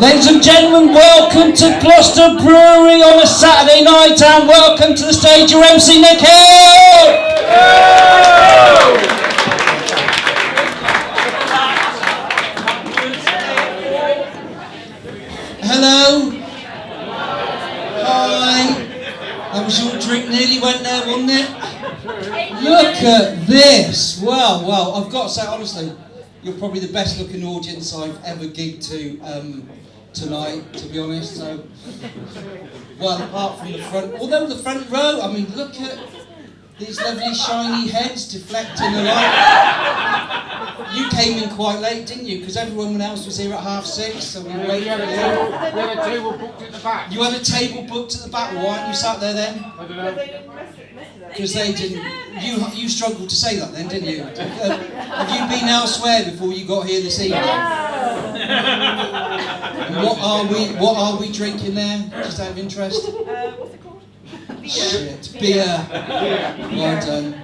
Ladies and gentlemen, welcome to Gloucester Brewery on a Saturday night, and welcome to the stage your MC Nick hILL! Hello. Hi. That was your drink, nearly went there, wasn't it? Look at this. Well, I've got to say, honestly, you're probably the best looking audience I've ever gigged to tonight, to be honest. So, well, apart from the front, although the front row, I mean, look at these lovely shiny heads deflecting the light. You came in quite late, didn't you? Because everyone else was here at 6:30, so we waited. We had a table booked at the back. You had a table booked at the back. Why aren't you sat there then? I don't know. Because they didn't. You struggled to say that then, didn't you? Have you been elsewhere before you got here this evening? What are we drinking there? Just out of interest. What's it called? Shit, beer. Well done.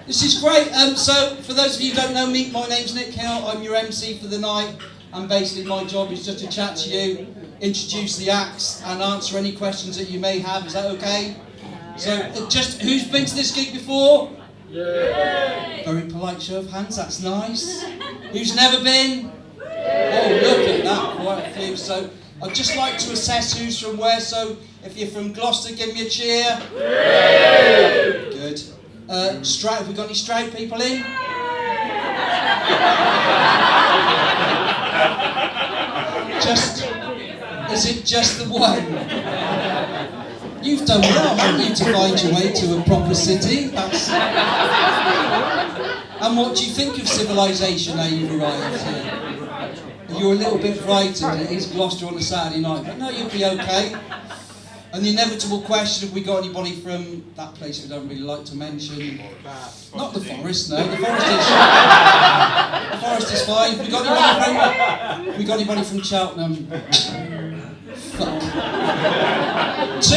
This is great. So, for those of you who don't know me, my name's Nick hILL. I'm your MC for the night, and basically my job is just to chat to you, introduce the acts, and answer any questions that you may have. Is that okay? So, just who's been to this gig before? Yeah. Very polite show of hands. That's nice. Who's never been? Oh, look at that, quite a few. So, I'd just like to assess who's from where. So, if you're from Gloucester, give me a cheer. Good. Stroud, have we got any Stroud people in? Is it just the one? You've done well, haven't you, to find your way to a proper city? And what do you think of civilization now you've arrived here? You're a little bit frightened. It is Gloucester on a Saturday night, but no, you'll be okay. And the inevitable question, have we got anybody from that place we don't really like to mention? Not the forest, no. The forest is fine. We got anybody from Cheltenham? Fuck. 2.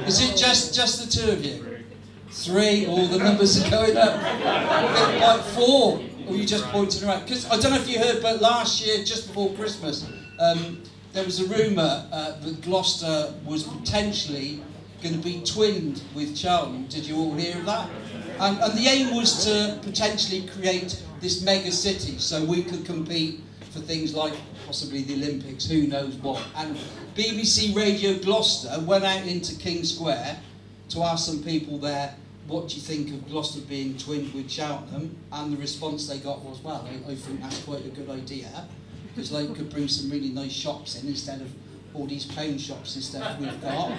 Is it just the 2 of you? 3. All the numbers are going up. Like 4. Or you just pointing around? Because I don't know if you heard, but last year, just before Christmas, there was a rumour that Gloucester was potentially going to be twinned with Cheltenham. Did you all hear of that? And the aim was to potentially create this mega city so we could compete for things like possibly the Olympics, who knows what. And BBC Radio Gloucester went out into King Square to ask some people there, what do you think of Gloucester being twinned with Cheltenham? And the response they got was, well, I think that's quite a good idea, because they could bring some really nice shops in instead of all these pound shops and stuff we've got.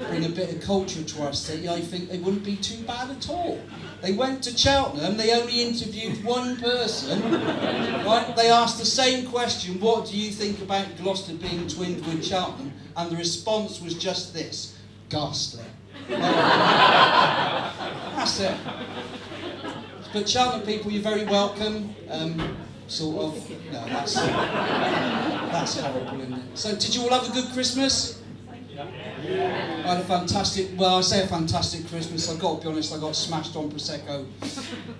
Bring a bit of culture to our city. I think they wouldn't be too bad at all. They went to Cheltenham, they only interviewed one person, right? They asked the same question, what do you think about Gloucester being twinned with Cheltenham? And the response was just this, ghastly. That's it. But Cheltenham people, you're very welcome. Sort of. No, that's horrible, isn't it? So, did you all have a good Christmas? Yeah. I had a fantastic, well, I say a fantastic Christmas. I've got to be honest, I got smashed on Prosecco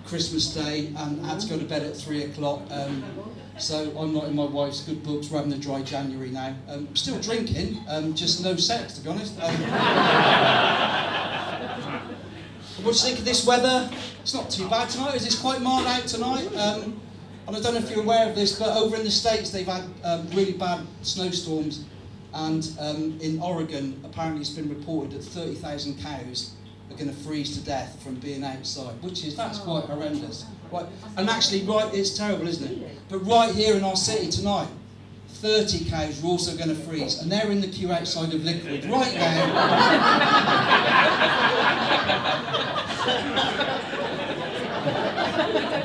Christmas Day and had to go to bed at 3 o'clock. So I'm not in my wife's good books. We're having a dry January now. Still drinking, just no sex, to be honest. What do you think of this weather? It's not too bad tonight. It's quite mild out tonight. And I don't know if you're aware of this, but over in the States they've had really bad snowstorms. And in Oregon, apparently it's been reported that 30,000 cows are going to freeze to death from being outside, that's quite horrendous. Right, and actually, it's terrible, isn't it? But right here in our city tonight, 30 cows are also going to freeze, and they're in the queue outside of Liquid right now.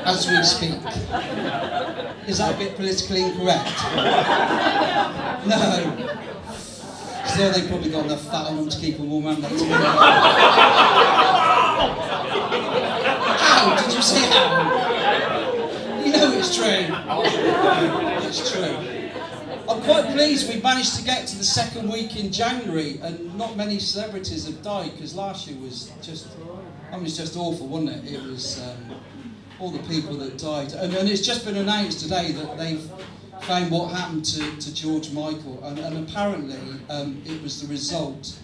As we speak. Is that a bit politically incorrect? No. Still, they've probably got enough fat on them to keep them warm, haven't they? Ow! Did you see how? You know it's true. It's true. I'm quite pleased we've managed to get to the second week in January, and not many celebrities have died, because last year was just awful, wasn't it? It was all the people that died. And it's just been announced today that they've found what happened to George Michael, and apparently it was the result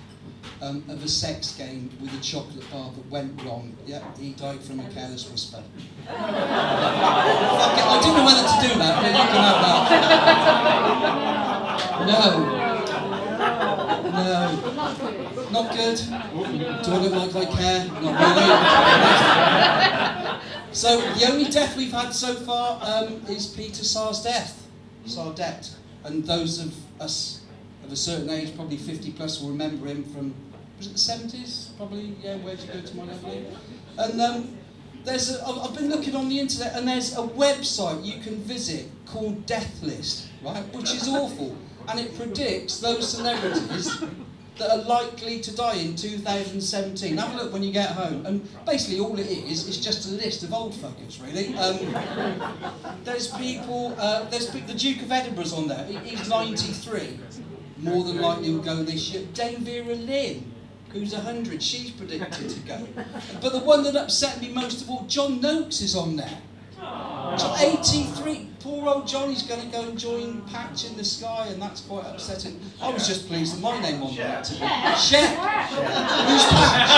of a sex game with a chocolate bar that went wrong. Yeah, he died from a careless whisper. Okay, I didn't know whether to do that, but you can have that. No, not good. Do I look like I care? Not really. So the only death we've had so far is Peter Sardet, and those of us of a certain age, probably 50 plus, will remember him from, was it the 70s? Probably, yeah, Where'd You Go to My Lovely? And I've been looking on the internet, and there's a website you can visit called Death List, right, which is awful, and it predicts those celebrities that are likely to die in 2017. Have a look when you get home, and basically all it is just a list of old fuckers, really. There's people, the Duke of Edinburgh's on there, he's 93, more than likely will go this year. Dame Vera Lynn, who's 100, she's predicted to go. But the one that upset me most of all, John Noakes is on there. So 83, poor old Johnny's going to go and join Patch in the Sky, and that's quite upsetting. I was just pleased that my name on there. Shep! Who's Patch?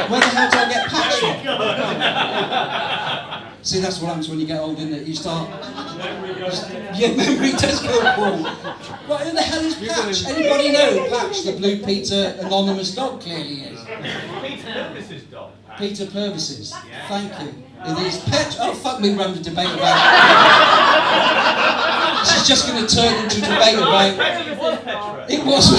Where the hell do I get Patch from? See, that's what happens when you get old, isn't it? You start... Yeah, memory does go wrong. Right, who the hell is Patch? Anybody know Patch, the Blue Peter anonymous dog, clearly is? Peter Purvis's dog. Peter Purvis's. Thank you. It is Pet. Oh, fuck me, we're having a debate about it. She's just going to turn into a debate about it. It was.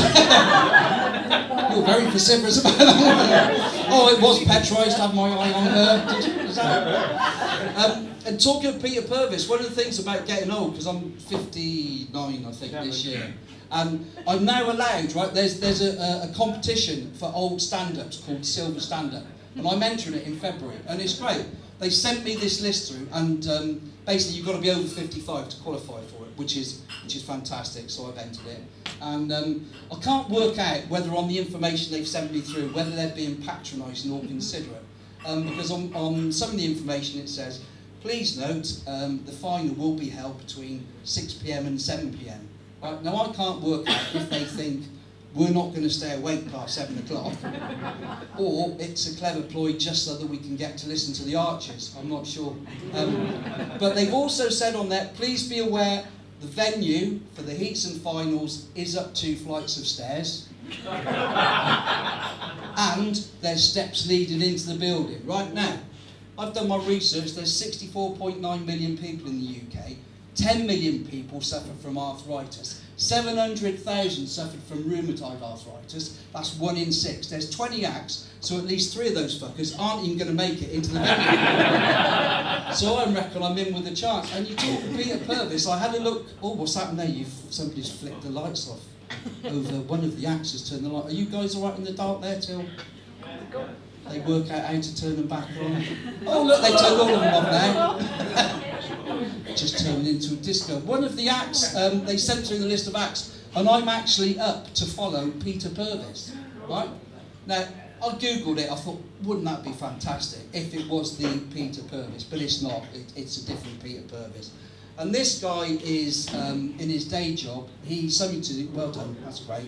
You're very vociferous about that. Oh, it was Petra. I used to have my eye on her. Is that and talking of Peter Purvis, one of the things about getting old, because I'm 59, I think, this year, and I'm now allowed, right, there's a competition for old stand-ups called Silver Stand-Up, and I'm entering it in February, and it's great. They sent me this list through, and basically you've got to be over 55 to qualify for it, which is fantastic, so I've entered it. And I can't work out whether on the information they've sent me through, whether they're being patronising or considerate, because on some of the information it says, please note, the final will be held between 6 p.m. and 7 p.m. Right, now I can't work out if they think we're not going to stay awake past 7 o'clock, or it's a clever ploy just so that we can get to listen to the Archers. I'm not sure. But they've also said on there, please be aware the venue for the heats and finals is up 2 flights of stairs. And there's steps leading into the building. Right now, I've done my research, there's 64.9 million people in the UK, 10 million people suffer from arthritis, 700,000 suffered from rheumatoid arthritis, that's 1 in 6. There's 20 acts, so at least 3 of those fuckers aren't even going to make it into the venue. So I reckon I'm in with a chance. And you talk to Peter Purvis, I had a look, oh, what's happened there? Somebody's flicked the lights off over one of the acts has turned the light. Are you guys all right in the dark there till they work out how to turn them back on? Oh look, they turned all of them off now. Just turned into a disco. One of the acts, they sent through the list of acts, and I'm actually up to follow Peter Purvis, right? Now, I googled it, I thought, wouldn't that be fantastic if it was the Peter Purvis, but it's not, it's a different Peter Purvis. And this guy is, in his day job, he's something to do, well done, that's great.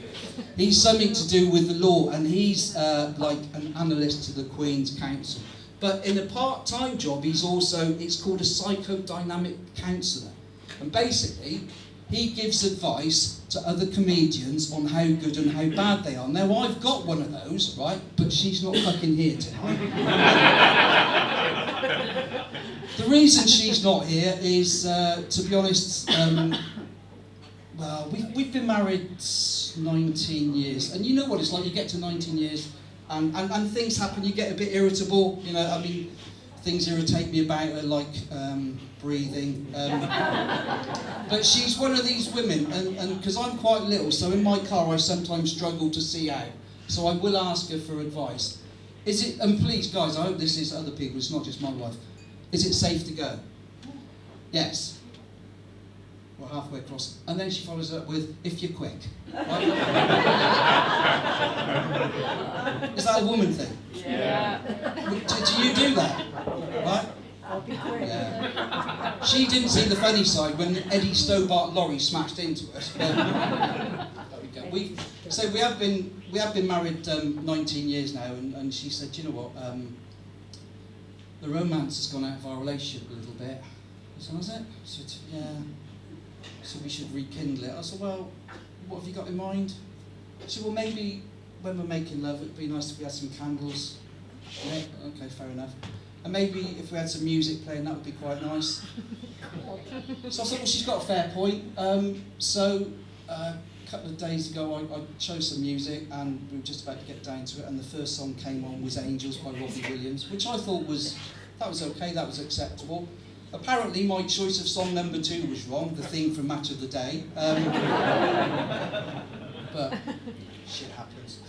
He's something to do with the law, and he's like an analyst to the Queen's Council. But in a part-time job, he's also, it's called a psychodynamic counsellor. And basically, he gives advice to other comedians on how good and how bad they are. Now, I've got one of those, right, but she's not fucking here tonight. The reason she's not here is, to be honest, well, we've been married 19 years, and you know what it's like, you get to 19 years, and things happen, you get a bit irritable, you know, I mean, things irritate me about her, like breathing, but she's one of these women, and because I'm quite little, so in my car I sometimes struggle to see out, so I will ask her for advice. Is it, and please guys, I hope this is other people, it's not just my wife, is it safe to go? Yes. We're halfway across. And then she follows up with, if you're quick. Right? Is that a woman thing? Yeah. Do you do that? Right? I'll be quick. Yeah. She didn't see the funny side when Eddie Stobart lorry smashed into us. There we go. We have been married 19 years now, and she said, you know what? The romance has gone out of our relationship a little bit. I said, has it? She said, yeah. So we should rekindle it. I said, well, what have you got in mind? She said, well, maybe when we're making love, it'd be nice if we had some candles. Yeah, okay, fair enough. And maybe if we had some music playing, that would be quite nice. So I thought, well, she's got a fair point. So a couple of days ago, I chose some music, and we were just about to get down to it, and the first song came on was Angels by Robbie Williams, which I thought was okay, that was acceptable. Apparently, my choice of song number 2 was wrong, the theme from Match of the Day. But shit happens.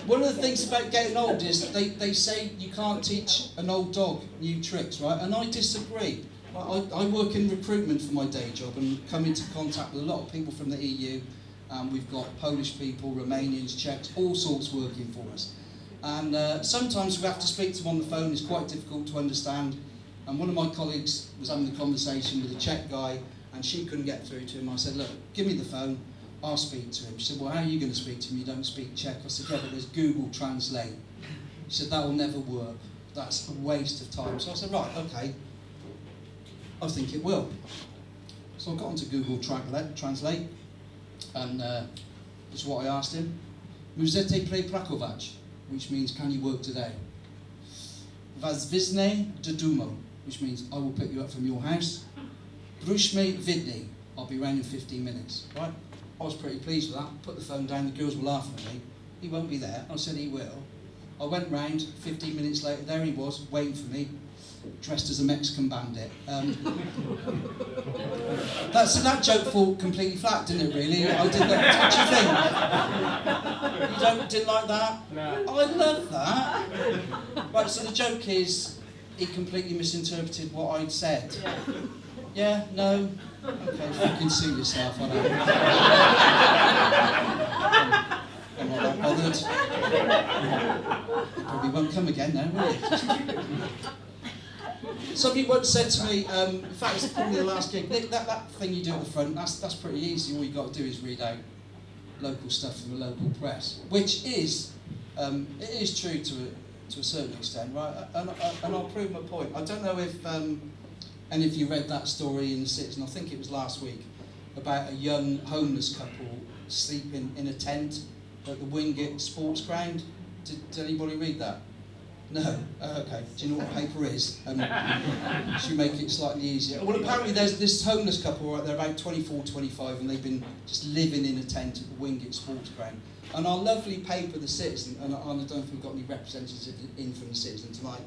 One of the things about getting old is they say you can't teach an old dog new tricks, right? And I disagree. I work in recruitment for my day job and come into contact with a lot of people from the EU. We've got Polish people, Romanians, Czechs, all sorts working for us. And sometimes we have to speak to them on the phone. It's quite difficult to understand. And one of my colleagues was having a conversation with a Czech guy, and she couldn't get through to him. I said, look, give me the phone, I'll speak to him. She said, well, how are you going to speak to him? You don't speak Czech. I said, yeah, but there's Google Translate. She said, that will never work. That's a waste of time. So I said, right, okay. I think it will. So I got onto Google Translate, and this is what I asked him. Můžete pracovat, which means, can you work today? Was vezme do domu, which means, I will pick you up from your house. Rushme vidni, I'll be around in 15 minutes. Right? I was pretty pleased with that. Put the phone down, the girls were laughing at me. He won't be there. I said he will. I went round, 15 minutes later, there he was, waiting for me, dressed as a Mexican bandit. That joke fell completely flat, didn't it, really? I did that. What do you think? You didn't like that? No. I love that. Right, so the joke is, he completely misinterpreted what I'd said. Yeah? No? Okay, fucking suit yourself, I know. I'm not that bothered. Probably won't come again now, will you? Somebody once said to me, in fact it's probably the last gig, Nick, that thing you do at the front, that's pretty easy. All you got to do is read out local stuff from the local press, which is, it is true to a certain extent, right? And I'll prove my point. I don't know if any of you read that story in the Citizen, I think it was last week, about a young homeless couple sleeping in a tent at the Wingate sports ground. Did anybody read that? No? Okay. Do you know what paper is? Should make it slightly easier. Well, apparently there's this homeless couple, right, they're about 24, 25, and they've been just living in a tent at the Wingate sports ground. And our lovely paper, The Citizen, and I don't know if we've got any representatives in from The Citizen tonight.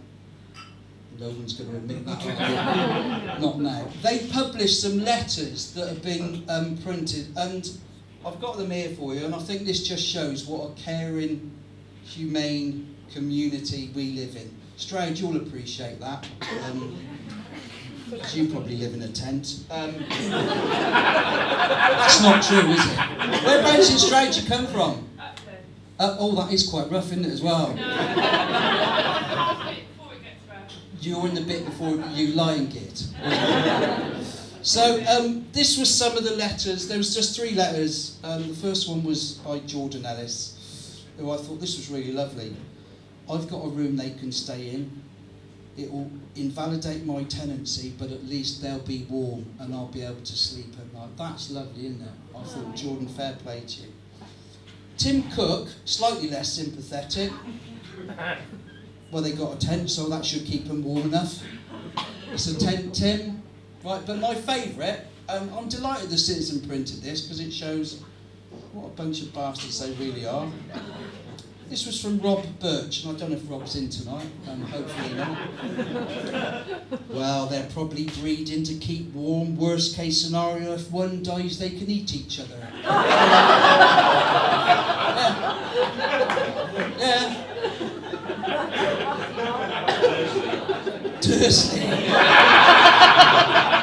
No one's going to admit that, are they? Not now. They published some letters that have been printed, and I've got them here for you, and I think this just shows what a caring, humane community we live in. Stroud, you'll appreciate that. You probably live in a tent. That's not true, is it? Whereabouts in Stroud you come from? Oh, that is quite rough, isn't it, as well? You're in the bit before you lying git. So this was some of the letters. There was just 3 letters. The first one was by Jordan Ellis, who I thought this was really lovely. I've got a room they can stay in. It will invalidate my tenancy, but at least they'll be warm and I'll be able to sleep at night. That's lovely, isn't it? I thought, Jordan, fair play to you. Tim Cook, slightly less sympathetic. Well, they got a tent, so that should keep them warm enough. It's a tent, Tim. Right, but my favourite, I'm delighted the Citizen printed this because it shows what a bunch of bastards they really are. This was from Rob Birch, and I don't know if Rob's in tonight, hopefully not. Well, they're probably breeding to keep warm. Worst case scenario, if one dies, they can eat each other. Yeah. Dursley.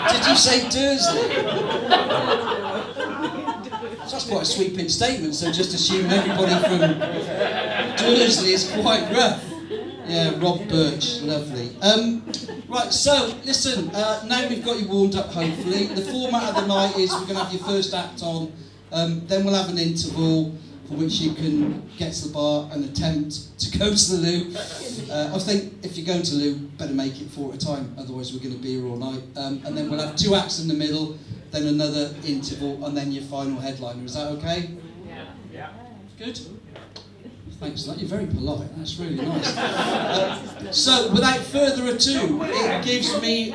Did you say Dursley? So that's quite a sweeping statement, so just assume everybody from Dursley is quite rough. Yeah, Rob Birch, lovely. Right, so listen, now we've got you warmed up hopefully. The format of the night is we're going to have your first act on, then we'll have an interval for which you can get to the bar and attempt to go to the loo. I think if you're going to loo, better make it 4 at a time, otherwise we're going to be here all night. And then we'll have 2 acts in the middle, then another interval, and then your final headliner. Is that okay? Yeah. Good? Thanks for that, you're very polite, that's really nice. So, without further ado, it gives me...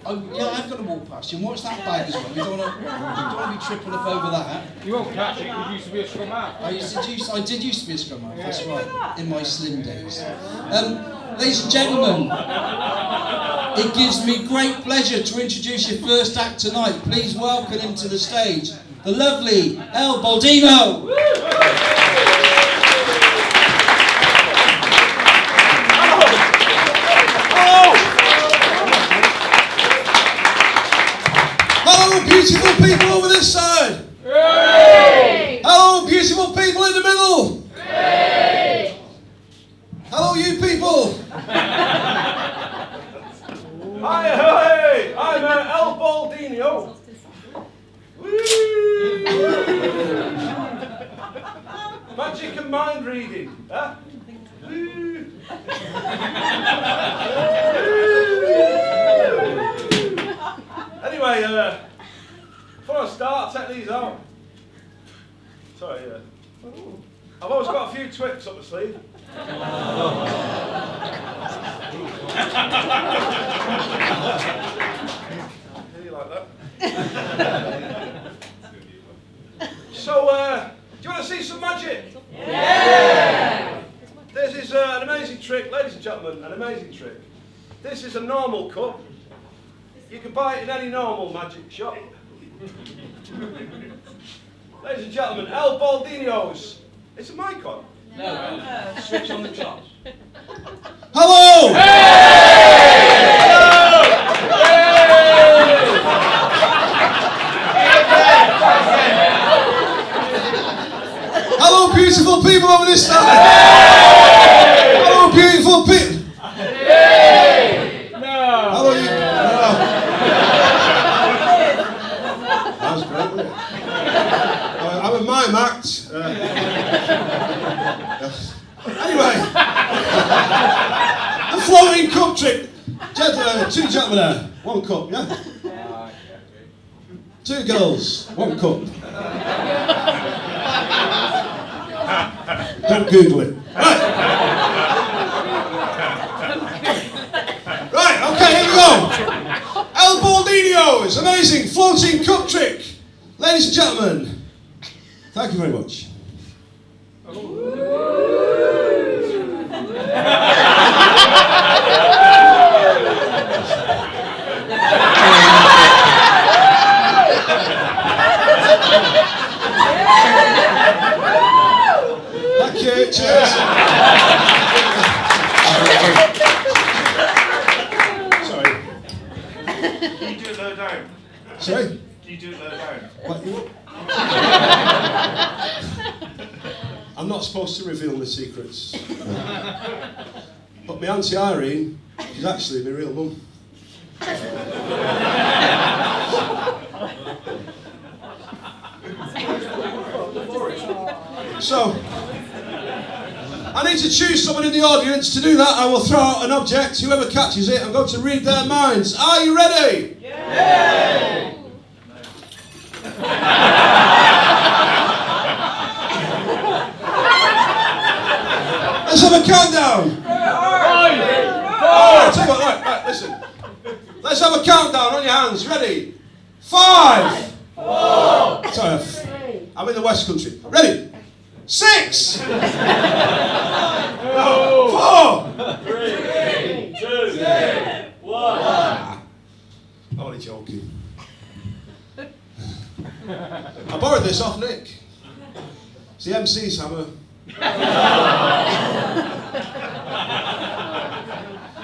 Oh, yeah, I've got to walk past you. And what's that bag as well? You don't want to be tripping up over that. You won't catch it, you used to be a scrum half. I did used to be a scrum half, that's right, in my slim days. Ladies and gentlemen, it gives me great pleasure to introduce your first act tonight. Please welcome him to the stage, the lovely hILL Baldino. Hello, beautiful people over this side. Hooray! Hello, beautiful people in the middle. Hooray! Hello, you people. Hi, I'm hILL Baldino. Magic and mind reading, huh? Anyway, before I start, I'll take these out. Sorry, I've always got a few tricks up my sleeve. You like that? So, do you want to see some magic? Yeah! This is an amazing trick, ladies and gentlemen, an amazing trick. This is a normal cup. You can buy it in any normal magic shop. Ladies and gentlemen, hILL Baldino's. It's a mic on. No. Switch on the top. Hello. Hello, beautiful people over this side. Hello, beautiful people. Hello, you. That was great, wasn't it? I'm a mime act. Anyway, the floating cup trick. Gentlemen, 2 gentlemen there, 1 cup, yeah? 2 girls, 1 cup. Don't Google it. Right, okay, here we go. hILL Baldino's amazing floating cup trick. Ladies and gentlemen, thank you very much. Thank you, cheers. Sorry. Can you do it low down? Sorry? Can you do it low down? What? I'm not supposed to reveal my secrets. But my Auntie Irene is actually my real mum. So, I need to choose someone in the audience. To do that, I will throw out an object. Whoever catches it, I'm going to read their minds. Are you ready? Yeah! Let's have a countdown. 5, 4. Tell you what, right, listen. Let's have a countdown on your hands. Ready? 5, 4. Sorry, I'm in the West Country. Ready? 6, 4. 3, 2, 1. I'm only joking. I borrowed this off Nick. It's the MC's hammer.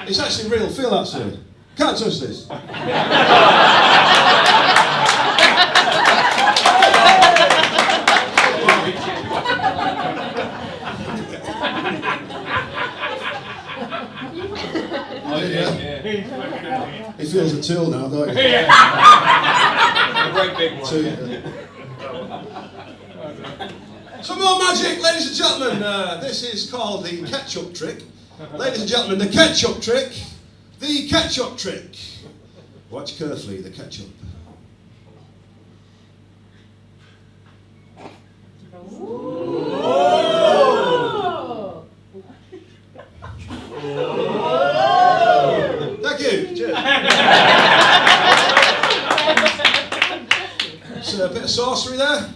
It's actually real. Feel that, sir. Can't touch this. Yeah. He feels a tool now, don't he? A great big one. Some more magic, ladies and gentlemen. This is called the ketchup trick. Ladies and gentlemen, the ketchup trick. The ketchup trick. Watch carefully, the ketchup. Thank you. Cheers. So a bit of sorcery there.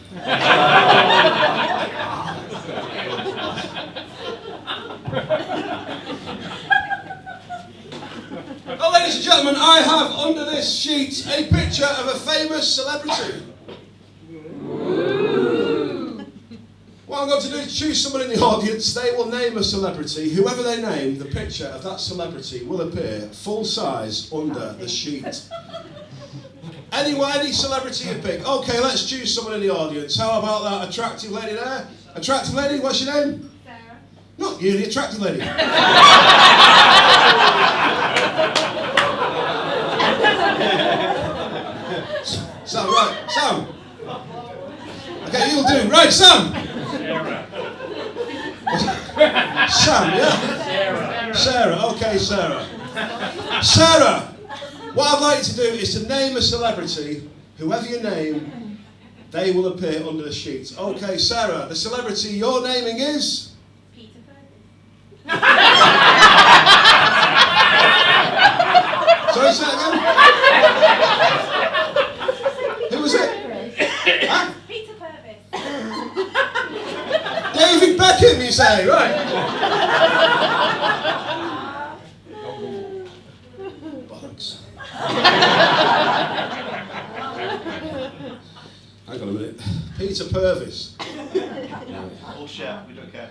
Well, ladies and gentlemen, I have under this sheet a picture of a famous celebrity. What I'm going to do is choose someone in the audience. They will name a celebrity. Whoever they name, the picture of that celebrity will appear full size under the sheet. Any celebrity you pick. Okay, let's choose someone in the audience. How about that attractive lady there? Attractive lady, what's your name? Sarah. Not you, the attractive lady. Sam, right, Sam. Okay, you'll do. Right, Sam. Sam, yeah? Sarah, okay, Sarah. Sarah, what I'd like you to do is to name a celebrity. Whoever you name, they will appear under the sheet. Okay, Sarah, the celebrity you're naming is? Peter Fergus. Sorry, say that again? Who was it? Huh? Peter Purvis. David Beckham, you say? Right. Bollocks. Hang on a minute. Peter Purvis. All shit, we don't care.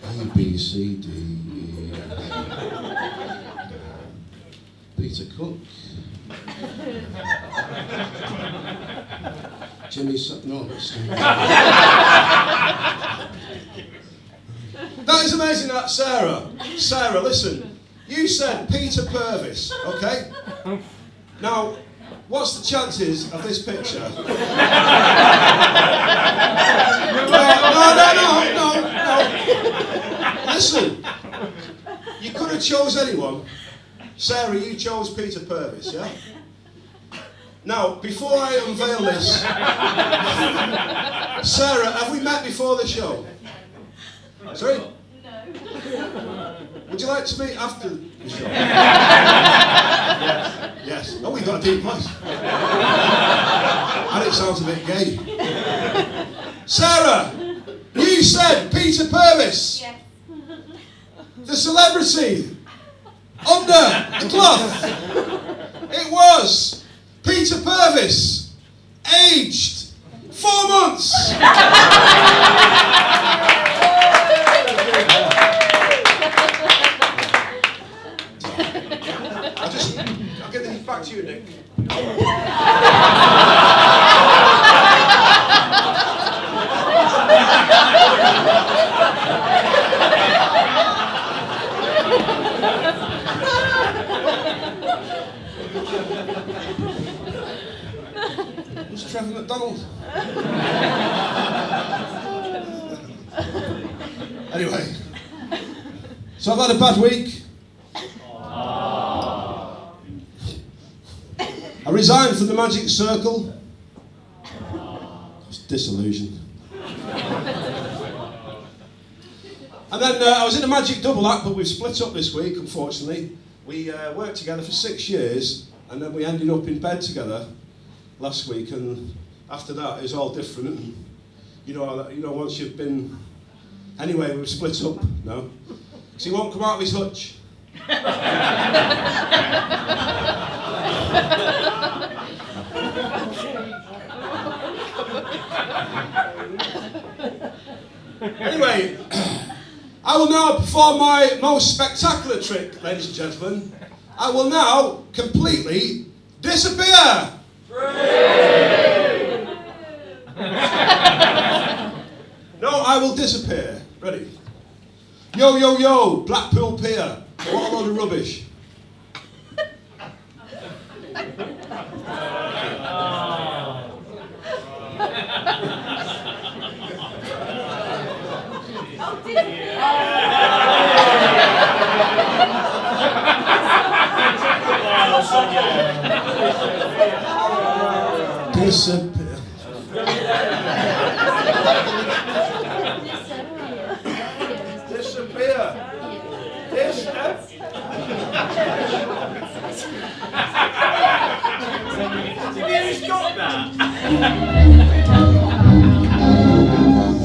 A, B, C, D, E, F. Peter Cook. Jimmy no, that's That is amazing, that, Sarah. Sarah, listen. You said Peter Purvis, okay? Now, what's the chances of this picture? No. Listen. You could have chose anyone. Sarah, you chose Peter Purvis, yeah? Now, before I unveil this, Sarah, have we met before the show? Sorry? No. Would you like to meet after the show? Yes. Oh, we've got a deep voice. And it sounds a bit gay. Sarah, you said Peter Purvis. Yes. The celebrity under the cloth. It was Peter Purvis, aged 4 months. I'll get these back to you, Nick. Who's Trevor McDonald? Anyway, so I've had a bad week. I resigned from the Magic Circle. I was disillusioned. And then I was in a Magic Double Act, but we've split up this week, unfortunately. We worked together for 6 years, and then we ended up in bed together last week, and after that it was all different. And, you know, once you've been... Anyway, we've split up now. So he won't come out of his hutch. Anyway, I will now perform my most spectacular trick, ladies and gentlemen. I will now completely disappear. No, I will disappear. Ready? Yo, yo, yo, Blackpool Pier. What a load of rubbish. Disappear. Disappear. Who's got that?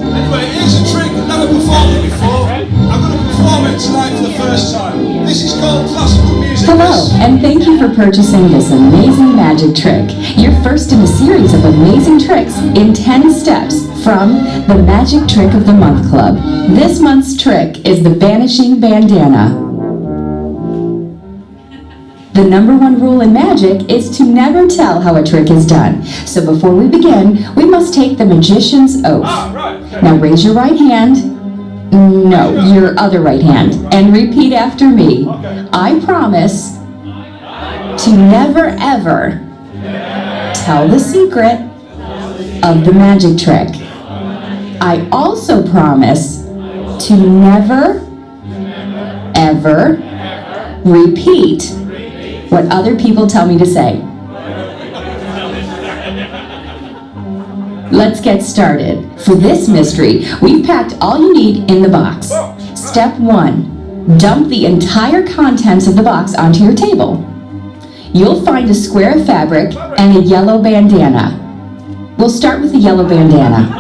Anyway, here's a trick I've never performed it before. I'm going to perform it tonight for the first time. This is called classical music. Hello, and thank you for purchasing this amazing magic trick. Your first in a series of amazing tricks in 10 steps from the Magic Trick of the Month Club. This month's trick is the Vanishing Bandana. The number one rule in magic is to never tell how a trick is done. So before we begin, we must take the magician's oath. Now raise your right hand. No, your other right hand. And repeat after me. I promise to never ever tell the secret of the magic trick. I also promise to never ever repeat what other people tell me to say. Let's get started. For this mystery, we've packed all you need in the box. Step 1. Dump the entire contents of the box onto your table. You'll find a square of fabric and a yellow bandana. We'll start with the yellow bandana.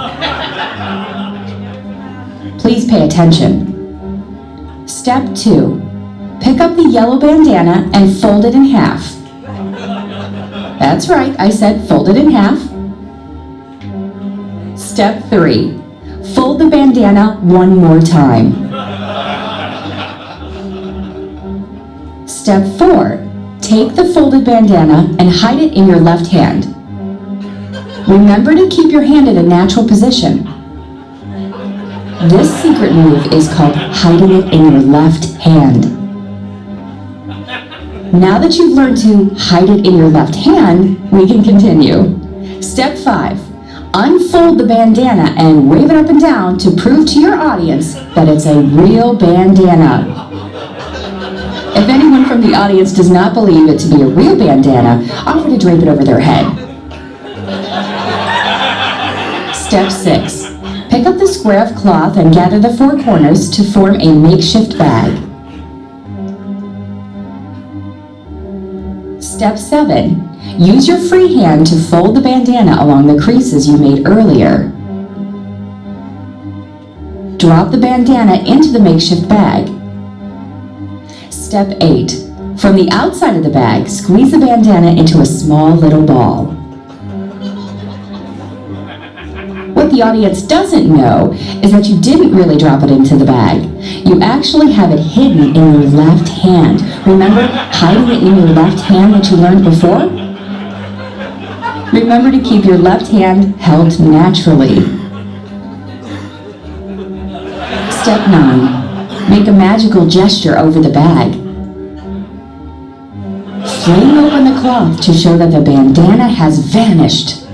Please pay attention. Step 2. Pick up the yellow bandana and fold it in half. That's right, I said fold it in half. Step 3. Fold the bandana one more time. Step 4. Take the folded bandana and hide it in your left hand. Remember to keep your hand in a natural position. This secret move is called hiding it in your left hand. Now that you've learned to hide it in your left hand, we can continue. Step 5. Unfold the bandana and wave it up and down to prove to your audience that it's a real bandana. If anyone from the audience does not believe it to be a real bandana, offer to drape it over their head. Step 6. Pick up the square of cloth and gather the four corners to form a makeshift bag. Step 7. Use your free hand to fold the bandana along the creases you made earlier. Drop the bandana into the makeshift bag. Step 8. From the outside of the bag, squeeze the bandana into a small little ball. What the audience doesn't know is that you didn't really drop it into the bag. You actually have it hidden in your left hand. Remember hiding it in your left hand that you learned before? Remember to keep your left hand held naturally. Step 9. Make a magical gesture over the bag. Fling open the cloth to show that the bandana has vanished.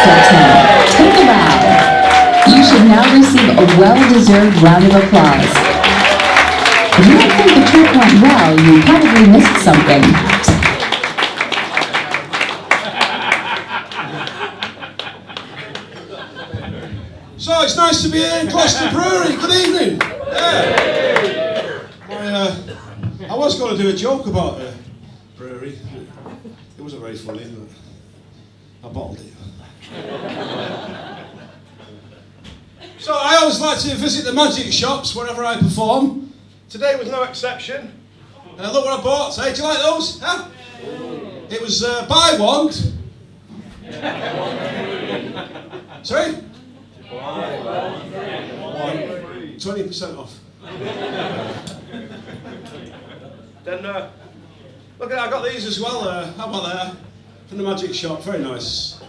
Step 10. Take a bow. You should now receive a well-deserved round of applause. If you don't think the trick went well, you probably missed something. So it's nice to be here in Gloucester Brewery. Good evening. I was going to do a joke about the brewery. It wasn't very funny, but I bottled it. So I always like to visit the magic shops whenever I perform. Today was no exception. Look what I bought. Hey, do you like those? Huh? It was buy one. Sorry? 20% off. Then, Look at I got these as well. How about that? From the magic shop. Very nice.